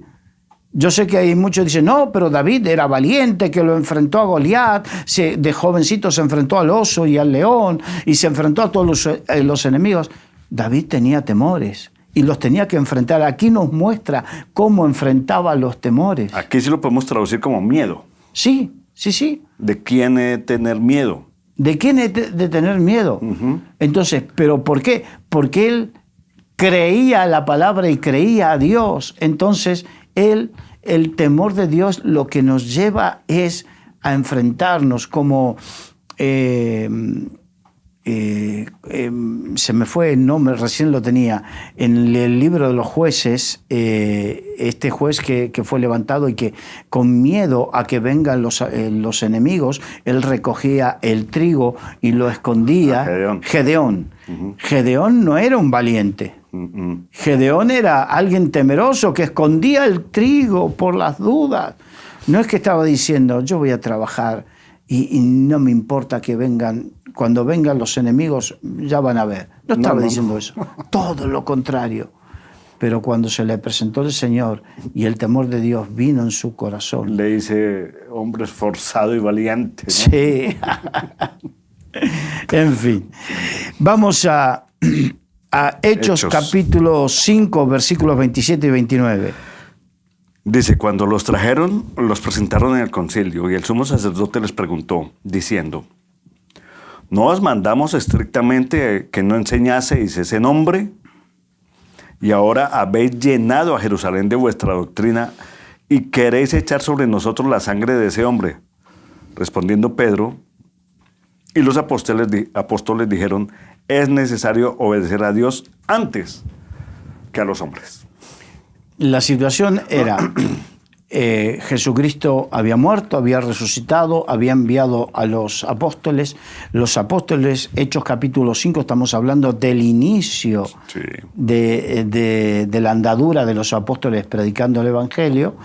S2: yo sé que hay muchos que dicen, no, pero David era valiente, que lo enfrentó a Goliat, de jovencito se enfrentó al oso y al león, y se enfrentó a todos los enemigos. David tenía temores y los tenía que enfrentar. Aquí nos muestra cómo enfrentaba los temores.
S1: Aquí sí lo podemos traducir como miedo.
S2: Sí.
S1: ¿De quién he de tener miedo?
S2: ¿De quién he de tener miedo? Entonces, ¿pero por qué? Porque él creía la palabra y creía a Dios. Entonces, el temor de Dios lo que nos lleva es a enfrentarnos como... se me fue el nombre, recién lo tenía, en el libro de los jueces, este juez que fue levantado y que con miedo a que vengan los enemigos, él recogía el trigo y lo escondía. Gedeón. Gedeón no era un valiente. Gedeón era alguien temeroso que escondía el trigo por las dudas. No es que estaba diciendo, yo voy a trabajar y no me importa que vengan, cuando vengan los enemigos ya van a ver. No estaba diciendo eso. Todo lo contrario. pero cuando se le presentó el Señor y el temor de Dios vino en su corazón.
S1: Le dice, hombre esforzado y valiente, ¿no?
S2: Sí. En fin. Vamos a Hechos capítulo 5, versículos 27 y 29.
S1: Dice, cuando los trajeron, los presentaron en el concilio y el sumo sacerdote les preguntó, diciendo, ¿no os mandamos estrictamente que no enseñaseis ese nombre? Y ahora habéis llenado a Jerusalén de vuestra doctrina y queréis echar sobre nosotros la sangre de ese hombre. Respondiendo Pedro y los apóstoles dijeron, es necesario obedecer a Dios antes que a los hombres.
S2: La situación era, Jesucristo había muerto, había resucitado, había enviado a los apóstoles. Los apóstoles, Hechos capítulo 5, estamos hablando del inicio
S1: Sí.
S2: de la andadura de los apóstoles predicando el Evangelio.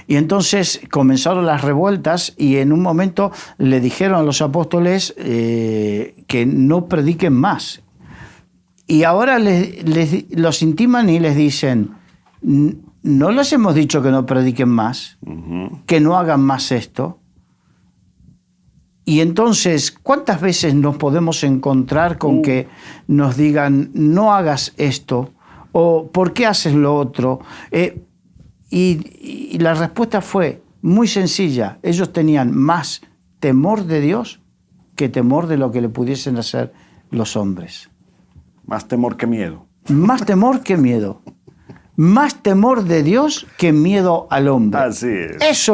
S2: Y entonces comenzaron las revueltas y en un momento le dijeron a los apóstoles que no prediquen más. Y ahora los intiman y les dicen, no les hemos dicho que no prediquen más, que no hagan más esto. Y entonces, ¿cuántas veces nos podemos encontrar con que nos digan, no hagas esto, o ¿por qué haces lo otro? Y la respuesta fue muy sencilla. Ellos tenían más temor de Dios que temor de lo que le pudiesen hacer los hombres.
S1: Más temor que miedo.
S2: Más temor que miedo. Más temor de Dios que miedo al hombre.
S1: Así es.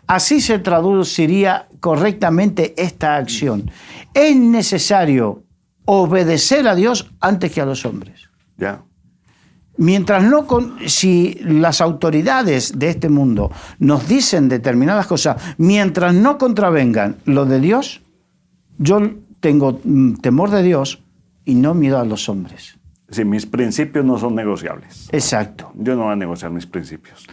S2: Así se traduciría correctamente esta acción. Es necesario obedecer a Dios antes que a los hombres.
S1: Ya.
S2: Si las autoridades de este mundo nos dicen determinadas cosas, mientras no contravengan lo de Dios, yo tengo temor de Dios y no miedo a los hombres.
S1: Sí, mis principios no son negociables.
S2: Exacto.
S1: Yo no voy a negociar mis principios.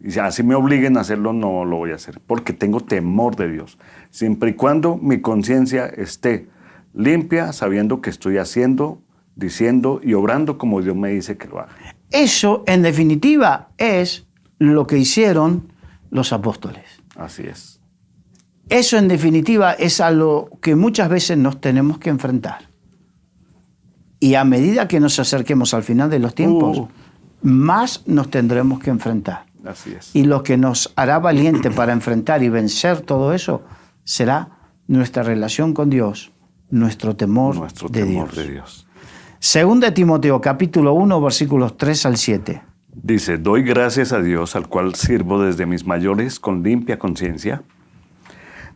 S1: Y si así me obliguen a hacerlo, no lo voy a hacer, porque tengo temor de Dios. Siempre y cuando mi conciencia esté limpia, sabiendo que estoy haciendo, diciendo y obrando como Dios me dice que lo haga.
S2: Eso, en definitiva, es lo que hicieron los apóstoles.
S1: Así es.
S2: Eso, en definitiva, es a lo que muchas veces nos tenemos que enfrentar. Y a medida que nos acerquemos al final de los tiempos, más nos tendremos que enfrentar.
S1: Así es.
S2: Y lo que nos hará valiente para enfrentar y vencer todo eso será nuestra relación con Dios, nuestro temor de Dios. Segunda de Timoteo, capítulo 1, versículos 3 al 7.
S1: Dice, doy gracias a Dios, al cual sirvo desde mis mayores con limpia conciencia,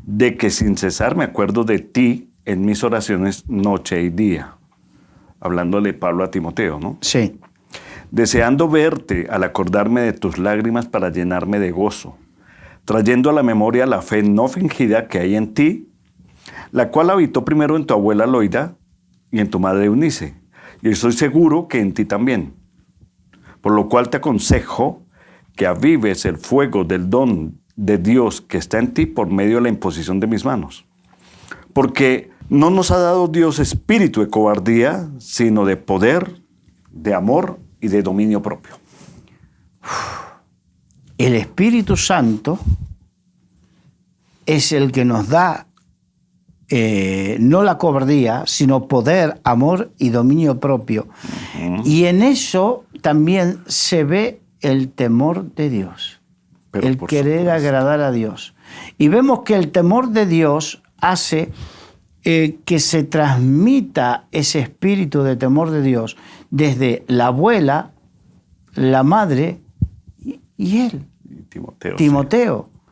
S1: de que sin cesar me acuerdo de ti en mis oraciones noche y día. Hablándole Pablo a Timoteo, ¿no?
S2: Sí.
S1: Deseando verte al acordarme de tus lágrimas para llenarme de gozo, trayendo a la memoria la fe no fingida que hay en ti, la cual habitó primero en tu abuela Loida y en tu madre Eunice, y estoy seguro que en ti también. Por lo cual te aconsejo que avives el fuego del don de Dios que está en ti por medio de la imposición de mis manos. Porque no nos ha dado Dios espíritu de cobardía, sino de poder, de amor y de dominio propio.
S2: El Espíritu Santo es el que nos da no la cobardía, sino poder, amor y dominio propio. Y en eso también se ve el temor de Dios,
S1: Pero
S2: el querer agradar a Dios. Y vemos que el temor de Dios hace que se transmita ese espíritu de temor de Dios desde la abuela, la madre y él, Timoteo. Sí.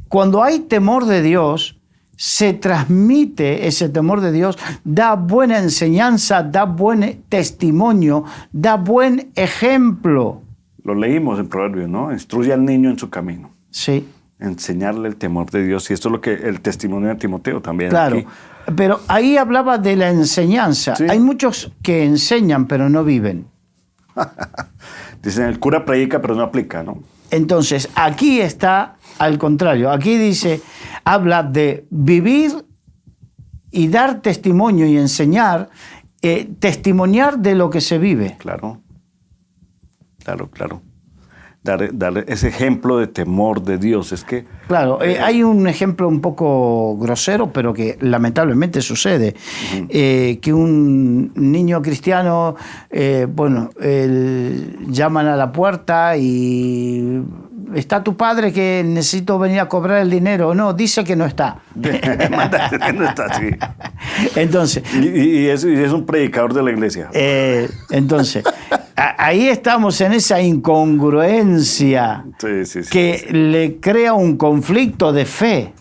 S2: Cuando hay temor de Dios, se transmite ese temor de Dios, da buena enseñanza, da buen testimonio, da buen ejemplo.
S1: Lo leímos en Proverbios, ¿no? Instruye al niño en su camino.
S2: Sí.
S1: Enseñarle el temor de Dios. Y esto es lo que el testimonio de Timoteo también.
S2: Claro,
S1: aquí.
S2: Pero ahí hablaba de la enseñanza. Sí. Hay muchos que enseñan, pero no viven.
S1: Dicen, el cura predica, pero no aplica, ¿no?
S2: Entonces, aquí está al contrario. Aquí dice, habla de vivir y dar testimonio y enseñar, testimoniar de lo que se vive.
S1: Claro. claro. Dar ese ejemplo de temor de Dios. Es que...
S2: Claro, hay un ejemplo un poco grosero, pero que lamentablemente sucede. Que un niño cristiano, llaman a la puerta y... ¿Está tu padre que necesito venir a cobrar el dinero? No, dice que no está.
S1: que no está, sí.
S2: Entonces...
S1: Y es un predicador de la iglesia.
S2: Entonces... Ahí estamos en esa incongruencia que le crea un conflicto de fe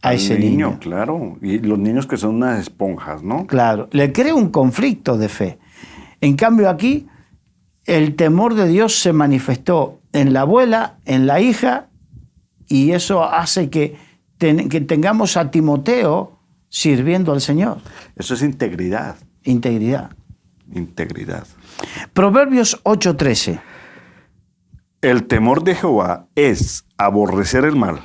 S2: a ese niño.
S1: Claro, y los niños que son unas esponjas, ¿no?
S2: Claro, le crea un conflicto de fe. En cambio aquí, el temor de Dios se manifestó en la abuela, en la hija, y eso hace que tengamos a Timoteo sirviendo al Señor.
S1: Eso es integridad.
S2: Integridad.
S1: Proverbios
S2: 8:13.
S1: El temor de Jehová es aborrecer el mal,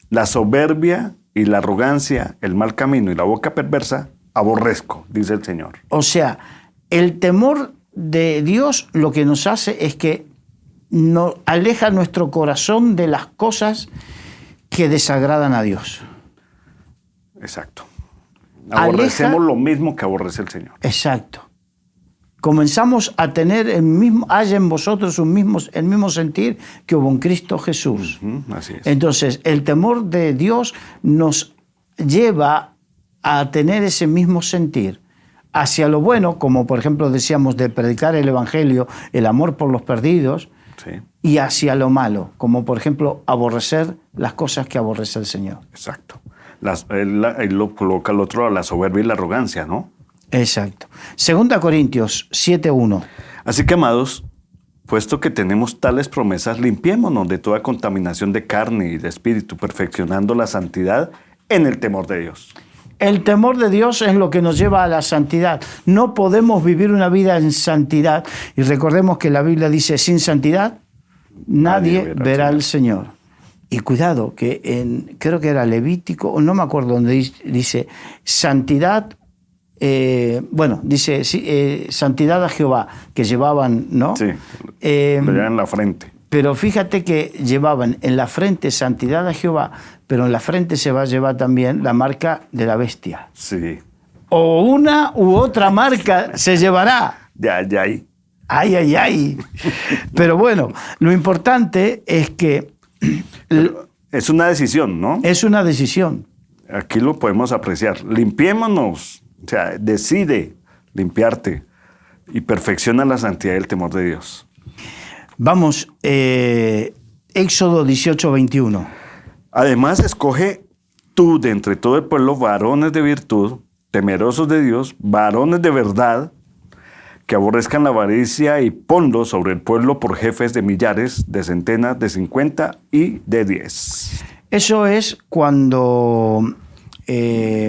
S1: la soberbia y la arrogancia, el mal camino y la boca perversa, aborrezco, dice el Señor.
S2: O sea, el temor de Dios lo que nos hace es que nos aleja nuestro corazón de las cosas que desagradan a Dios.
S1: Exacto. Aborrecemos lo mismo que aborrece el Señor.
S2: Exacto. Comenzamos a tener haya en vosotros el mismo sentir que hubo en Cristo Jesús.
S1: Así es.
S2: Entonces, el temor de Dios nos lleva a tener ese mismo sentir hacia lo bueno, como por ejemplo decíamos de predicar el Evangelio, el amor por los perdidos,
S1: sí.
S2: Y hacia lo malo, como por ejemplo aborrecer las cosas que aborrece el Señor.
S1: Exacto. Él lo coloca al otro, la soberbia y la arrogancia, ¿no?
S2: Exacto. 2 Corintios 7:1.
S1: Así que, amados, puesto que tenemos tales promesas, limpiémonos de toda contaminación de carne y de espíritu, perfeccionando la santidad en el temor de Dios.
S2: El temor de Dios es lo que nos lleva a la santidad. No podemos vivir una vida en santidad. Y recordemos que la Biblia dice, sin santidad, nadie verá al Señor. Y cuidado, que creo que era Levítico, o no me acuerdo dónde dice, santidad... dice santidad a Jehová, que llevaban, ¿no?
S1: Sí, lo llevan en la frente.
S2: Pero fíjate que llevaban en la frente santidad a Jehová, pero en la frente se va a llevar también la marca de la bestia.
S1: Sí.
S2: O una u otra marca se llevará.
S1: Ya.
S2: Ay. Pero bueno, lo importante es que...
S1: es una decisión, ¿no?
S2: Es una decisión.
S1: Aquí lo podemos apreciar. Limpiémonos. O sea, decide limpiarte y perfecciona la santidad y el temor de Dios.
S2: Vamos, Éxodo 18:21.
S1: Además, escoge tú de entre todo el pueblo varones de virtud, temerosos de Dios, varones de verdad, que aborrezcan la avaricia y ponlos sobre el pueblo por jefes de millares, de centenas, de 50 y de 10.
S2: Eso es cuando...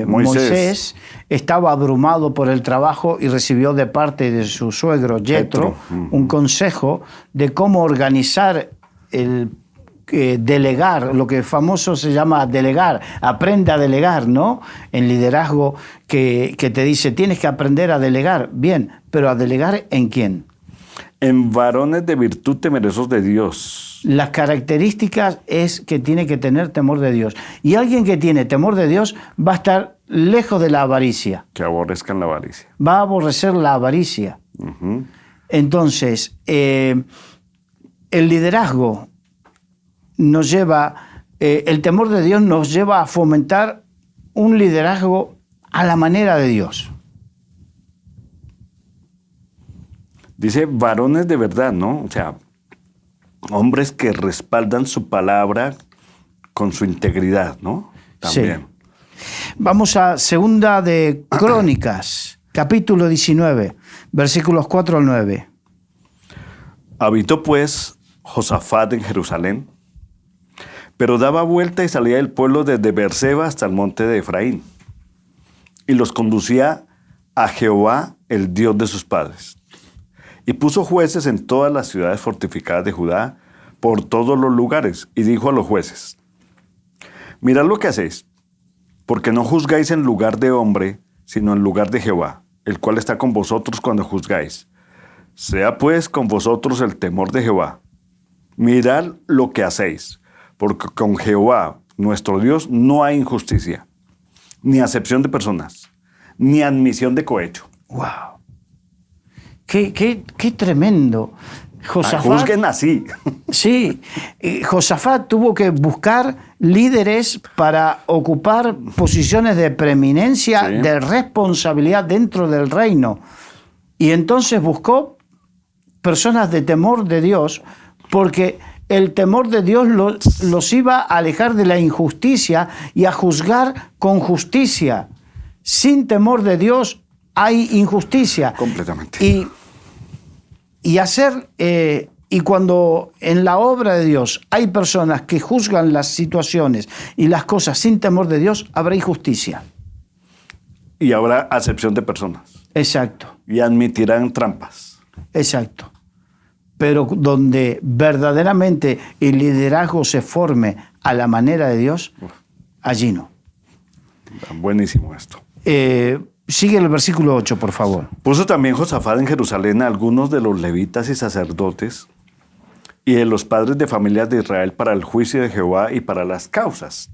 S2: Moisés estaba abrumado por el trabajo y recibió de parte de su suegro Yetro un consejo de cómo organizar delegar, lo que famoso se llama delegar. Aprende a delegar, ¿no? En liderazgo que te dice, tienes que aprender a delegar. Bien, pero ¿a delegar en quién?
S1: En varones de virtud temerosos de Dios.
S2: Las características es que tiene que tener temor de Dios. Y alguien que tiene temor de Dios va a estar lejos de la avaricia.
S1: Que aborrezcan la avaricia.
S2: Va a aborrecer la avaricia. Entonces, el liderazgo nos lleva, el temor de Dios nos lleva a fomentar un liderazgo a la manera de Dios.
S1: Dice varones de verdad, ¿no? O sea, hombres que respaldan su palabra con su integridad, ¿no? También.
S2: Sí. Vamos a 2 de Crónicas, capítulo 19, versículos 4 al 9.
S1: Habitó pues Josafat en Jerusalén, pero daba vuelta y salía del pueblo desde Beerseba hasta el monte de Efraín, y los conducía a Jehová, el Dios de sus padres. Y puso jueces en todas las ciudades fortificadas de Judá, por todos los lugares, y dijo a los jueces, mirad lo que hacéis, porque no juzgáis en lugar de hombre, sino en lugar de Jehová, el cual está con vosotros cuando juzgáis. Sea pues con vosotros el temor de Jehová. Mirad lo que hacéis, porque con Jehová, nuestro Dios, no hay injusticia, ni acepción de personas, ni admisión de cohecho.
S2: ¡Wow! ¡Qué tremendo! Josafat,
S1: Juzguen así.
S2: sí, Josafat tuvo que buscar líderes para ocupar posiciones de preeminencia,
S1: Sí.
S2: de responsabilidad dentro del reino. Y entonces buscó personas de temor de Dios, porque el temor de Dios los iba a alejar de la injusticia y a juzgar con justicia. Sin temor de Dios hay injusticia.
S1: Completamente.
S2: Y cuando en la obra de Dios hay personas que juzgan las situaciones y las cosas sin temor de Dios, habrá injusticia.
S1: Y habrá acepción de personas.
S2: Exacto,
S1: Y admitirán trampas.
S2: exacto. Pero donde verdaderamente el liderazgo se forme a la manera de Dios, allí no.
S1: Buenísimo esto.
S2: Sigue el versículo 8, por favor.
S1: Puso también Josafat en Jerusalén a algunos de los levitas y sacerdotes y de los padres de familias de Israel para el juicio de Jehová y para las causas.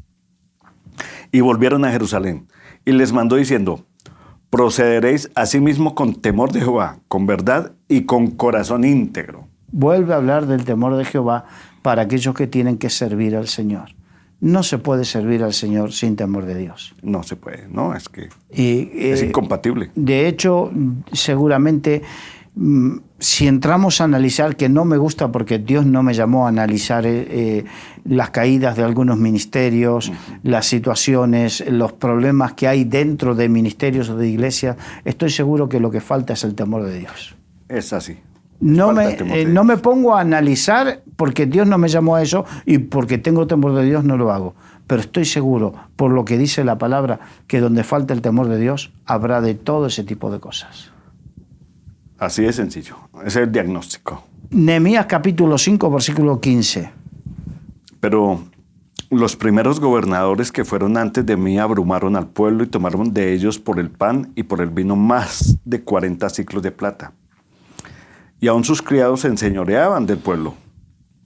S1: Y volvieron a Jerusalén y les mandó diciendo: procederéis asimismo con temor de Jehová, con verdad y con corazón íntegro.
S2: Vuelve a hablar del temor de Jehová para aquellos que tienen que servir al Señor. No se puede servir al Señor sin temor de Dios.
S1: No se puede, ¿no? Es que
S2: Y,
S1: es incompatible.
S2: De hecho, seguramente, si entramos a analizar, que no me gusta porque Dios no me llamó a analizar las caídas de algunos ministerios, las situaciones, los problemas que hay dentro de ministerios o de iglesias, estoy seguro que lo que falta es el temor de Dios.
S1: Es así.
S2: No
S1: Falta el temor de
S2: no
S1: Dios.
S2: me pongo a analizar porque Dios no me llamó a eso y porque tengo temor de Dios no lo hago. Pero estoy seguro, por lo que dice la palabra, que donde falta el temor de Dios habrá de todo ese tipo de cosas.
S1: Así de sencillo. Ese es el diagnóstico.
S2: Nehemías capítulo 5, versículo 15.
S1: Pero los primeros gobernadores que fueron antes de mí abrumaron al pueblo y tomaron de ellos por el pan y por el vino más de 40 siclos de plata. Y aún sus criados se enseñoreaban del pueblo.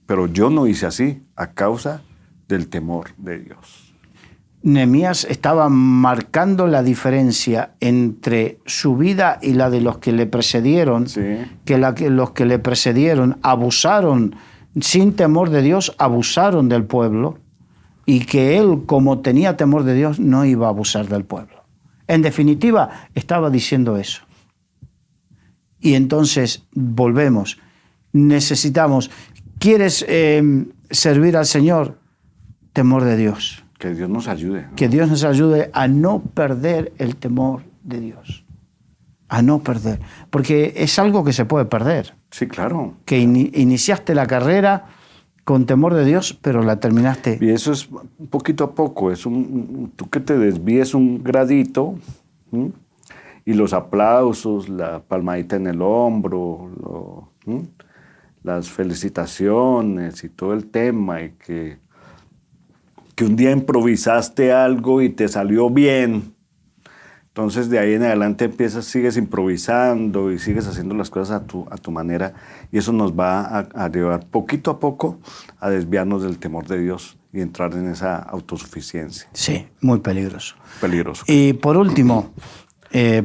S1: Pero yo no hice así a causa del temor de Dios.
S2: Nehemías estaba marcando la diferencia entre su vida y la de los que le precedieron,
S1: Sí.
S2: que los que le precedieron abusaron, sin temor de Dios, abusaron del pueblo, y que él, como tenía temor de Dios, no iba a abusar del pueblo. En definitiva, estaba diciendo eso. Y entonces volvemos. Necesitamos, ¿quieres servir al Señor? Temor de Dios.
S1: Que Dios nos ayude, ¿no?
S2: Que Dios nos ayude a no perder el temor de Dios. A no perder. Porque es algo que se puede perder.
S1: Sí, claro.
S2: Que iniciaste la carrera con temor de Dios, pero la terminaste.
S1: Y eso es poquito a poco. Es tú que te desvíes un gradito, ¿sí? Y los aplausos, la palmadita en el hombro, ¿sí? Las felicitaciones y todo el tema, y que un día improvisaste algo y te salió bien. Entonces de ahí en adelante sigues improvisando y sigues haciendo las cosas a tu manera, y eso nos va a llevar poquito a poco a desviarnos del temor de Dios y entrar en esa autosuficiencia.
S2: Sí, muy peligroso.
S1: Peligroso.
S2: Y por último,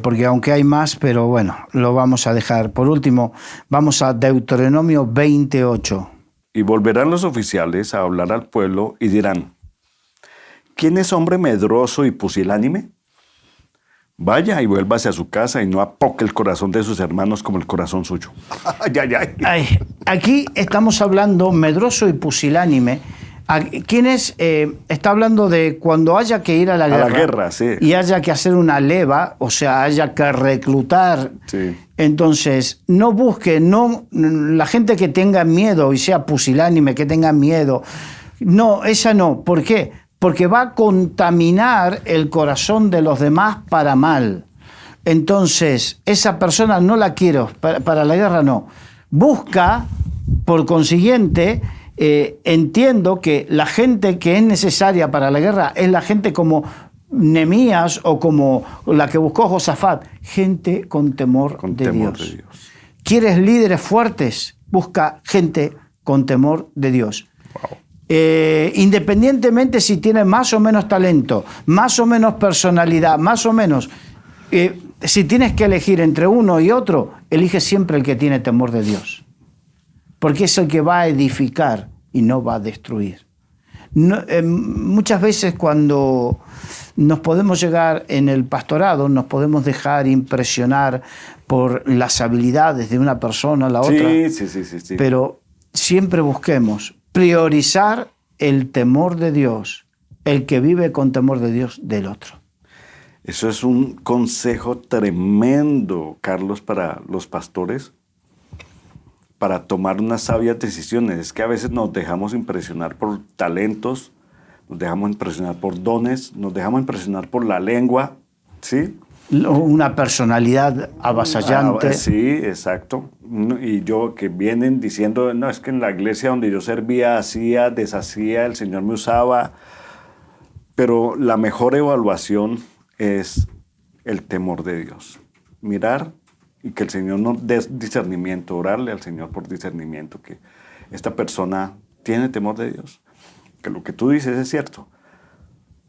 S2: porque aunque hay más, pero bueno, lo vamos a dejar. Por último, vamos a Deuteronomio 28.
S1: Y volverán los oficiales a hablar al pueblo y dirán: ¿quién es hombre medroso y pusilánime? Vaya y vuélvase a su casa y no apoque el corazón de sus hermanos como el corazón suyo. Ay, ay, ay.
S2: Ay, aquí estamos hablando medroso y pusilánime. ¿Quién es? Está hablando de cuando haya que ir a la guerra.
S1: A la guerra, sí.
S2: Y haya que hacer una leva, o sea, haya que reclutar.
S1: Sí.
S2: Entonces, no busque, la gente que tenga miedo y sea pusilánime, que tenga miedo. No, esa no. ¿Por qué? Porque va a contaminar el corazón de los demás para mal. Entonces, esa persona no la quiero, para la guerra no. Busca, por consiguiente, entiendo que la gente que es necesaria para la guerra es la gente como Nehemías o como la que buscó Josafat, gente con temor de Dios. ¿Quieres líderes fuertes? Busca gente con temor de Dios.
S1: Wow.
S2: Independientemente si tiene más o menos talento, más o menos personalidad, más o menos, si tienes que elegir entre uno y otro, elige siempre el que tiene temor de Dios. Porque es el que va a edificar y no va a destruir. No, muchas veces cuando nos podemos llegar en el pastorado, nos podemos dejar impresionar por las habilidades de una persona a la otra.
S1: Sí.
S2: Pero siempre busquemos priorizar el temor de Dios, el que vive con temor de Dios del otro.
S1: Eso es un consejo tremendo, Carlos, para los pastores, para tomar unas sabias decisiones. Es que a veces nos dejamos impresionar por talentos, nos dejamos impresionar por dones, nos dejamos impresionar por la lengua, ¿sí?
S2: Una personalidad avasallante.
S1: Sí, exacto. Y yo que vienen diciendo, no, es que en la iglesia donde yo servía, hacía, deshacía, el Señor me usaba. Pero la mejor evaluación es el temor de Dios. Mirar y que el Señor nos dé discernimiento, orarle al Señor por discernimiento, que esta persona tiene temor de Dios. Que lo que tú dices es cierto.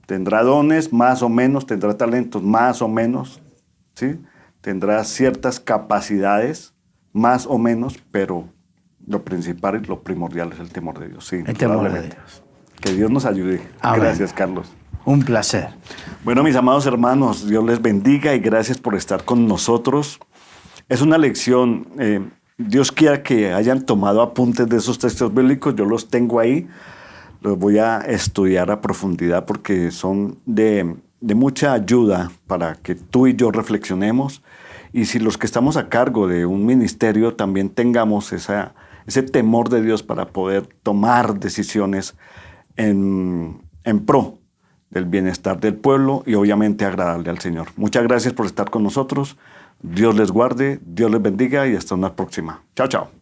S1: Tendrá dones más o menos, tendrá talentos más o menos, ¿sí? Tendrá ciertas capacidades más o menos, pero lo principal y lo primordial es el temor de Dios. Sí,
S2: el temor de Dios.
S1: Que Dios nos ayude.
S2: Amén.
S1: Gracias, Carlos.
S2: Un placer.
S1: Bueno, mis amados hermanos, Dios les bendiga y gracias por estar con nosotros. Es una lección, Dios quiera que hayan tomado apuntes de esos textos bíblicos, yo los tengo ahí, los voy a estudiar a profundidad porque son de mucha ayuda para que tú y yo reflexionemos. Y si los que estamos a cargo de un ministerio también tengamos ese temor de Dios para poder tomar decisiones en pro del bienestar del pueblo y obviamente agradarle al Señor. Muchas gracias por estar con nosotros. Dios les guarde, Dios les bendiga y hasta una próxima. Chao, chao.